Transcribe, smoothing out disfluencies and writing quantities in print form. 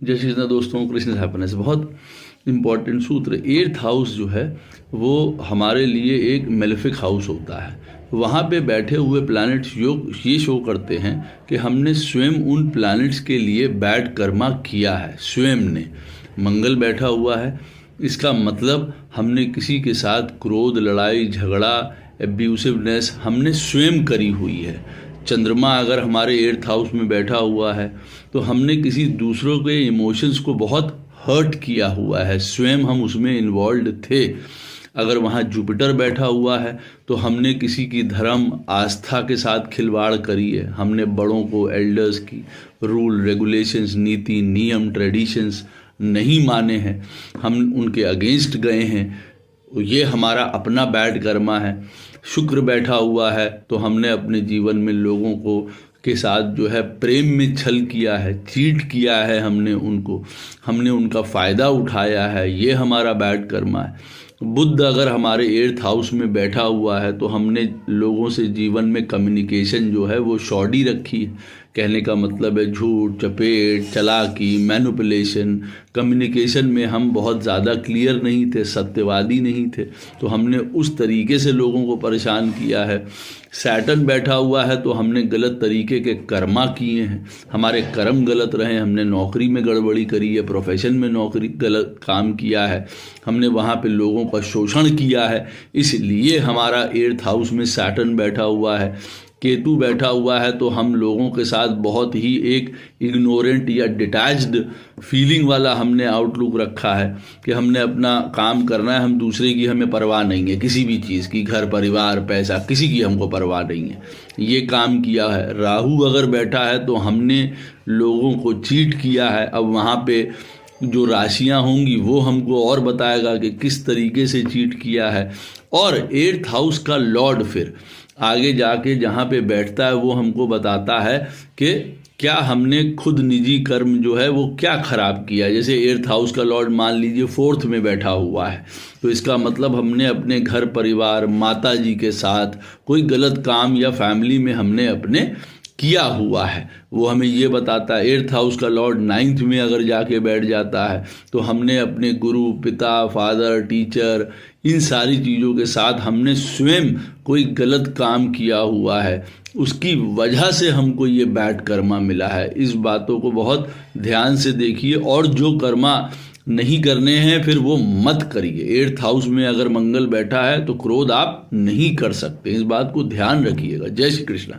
जय श्री कृष्ण दोस्तों, कृष्ण हैप्पीनेस बहुत इम्पॉर्टेंट सूत्र। एट्थ हाउस जो है वो हमारे लिए एक मेलेफिक हाउस होता है। वहाँ पे बैठे हुए प्लैनेट्स ये शो करते हैं कि हमने स्वयं उन प्लैनेट्स के लिए बैड कर्मा किया है। स्वयं ने मंगल बैठा हुआ है, इसका मतलब हमने किसी के साथ क्रोध, लड़ाई झगड़ा, एब्यूसिवनेस हमने स्वयं करी हुई है। चंद्रमा अगर हमारे एट्थ हाउस में बैठा हुआ है तो हमने किसी दूसरों के इमोशंस को बहुत हर्ट किया हुआ है, स्वयं हम उसमें इन्वॉल्व थे। अगर वहाँ जुपिटर बैठा हुआ है तो हमने किसी की धर्म आस्था के साथ खिलवाड़ करी है। हमने बड़ों को, एल्डर्स की रूल रेगुलेशंस, नीति नियम, ट्रेडिशंस नहीं माने हैं, हम उनके अगेंस्ट गए हैं। ये हमारा अपना बैड कर्मा है। शुक्र बैठा हुआ है तो हमने अपने जीवन में लोगों को के साथ जो है प्रेम में छल किया है, चीट किया है, हमने उनका फ़ायदा उठाया है, ये हमारा बैड कर्मा है। बुध अगर हमारे एट्थ हाउस में बैठा हुआ है तो हमने लोगों से जीवन में कम्युनिकेशन जो है वो शॉर्डी रखी है। कहने का मतलब है झूठ, चपेट, चालाकी, मैनिपुलेशन। कम्युनिकेशन में हम बहुत ज़्यादा क्लियर नहीं थे, सत्यवादी नहीं थे, तो हमने उस तरीके से लोगों को परेशान किया है। सैटर्न बैठा हुआ है तो हमने गलत तरीके के कर्मा किए हैं, हमारे कर्म गलत रहे, हमने नौकरी में गड़बड़ी करी है, प्रोफेशन में नौकरी गलत काम किया है, हमने वहाँ पे लोगों का शोषण किया है, इसलिए हमारा एट्थ हाउस में सैटर्न बैठा हुआ है। केतु बैठा हुआ है तो हम लोगों के साथ बहुत ही एक इग्नोरेंट या डिटैच्ड फीलिंग वाला हमने आउटलुक रखा है कि हमने अपना काम करना है, हम दूसरे की हमें परवाह नहीं है, किसी भी चीज़ की, घर परिवार पैसा किसी की हमको परवाह नहीं है, ये काम किया है। राहु अगर बैठा है तो हमने लोगों को चीट किया है। अब वहाँ पे जो राशियाँ होंगी वो हमको और बताएगा कि किस तरीके से चीट किया है। और एट्थ हाउस का लॉर्ड फिर आगे जाके जहाँ पे बैठता है वो हमको बताता है कि क्या हमने खुद निजी कर्म जो है वो क्या खराब किया। जैसे एट्थ हाउस का लॉर्ड मान लीजिए फोर्थ में बैठा हुआ है तो इसका मतलब हमने अपने घर परिवार, माता जी के साथ कोई गलत काम या फैमिली में हमने अपने किया हुआ है, वो हमें ये बताता है। एट्थ हाउस का लॉर्ड नाइन्थ में अगर जाके बैठ जाता है तो हमने अपने गुरु, पिता, फादर, टीचर, इन सारी चीज़ों के साथ हमने स्वयं कोई गलत काम किया हुआ है, उसकी वजह से हमको ये बैड कर्मा मिला है। इस बातों को बहुत ध्यान से देखिए और जो कर्मा नहीं करने हैं फिर वो मत करिए। एट्थ हाउस में अगर मंगल बैठा है तो क्रोध आप नहीं कर सकते, इस बात को ध्यान रखिएगा। जय श्री कृष्ण।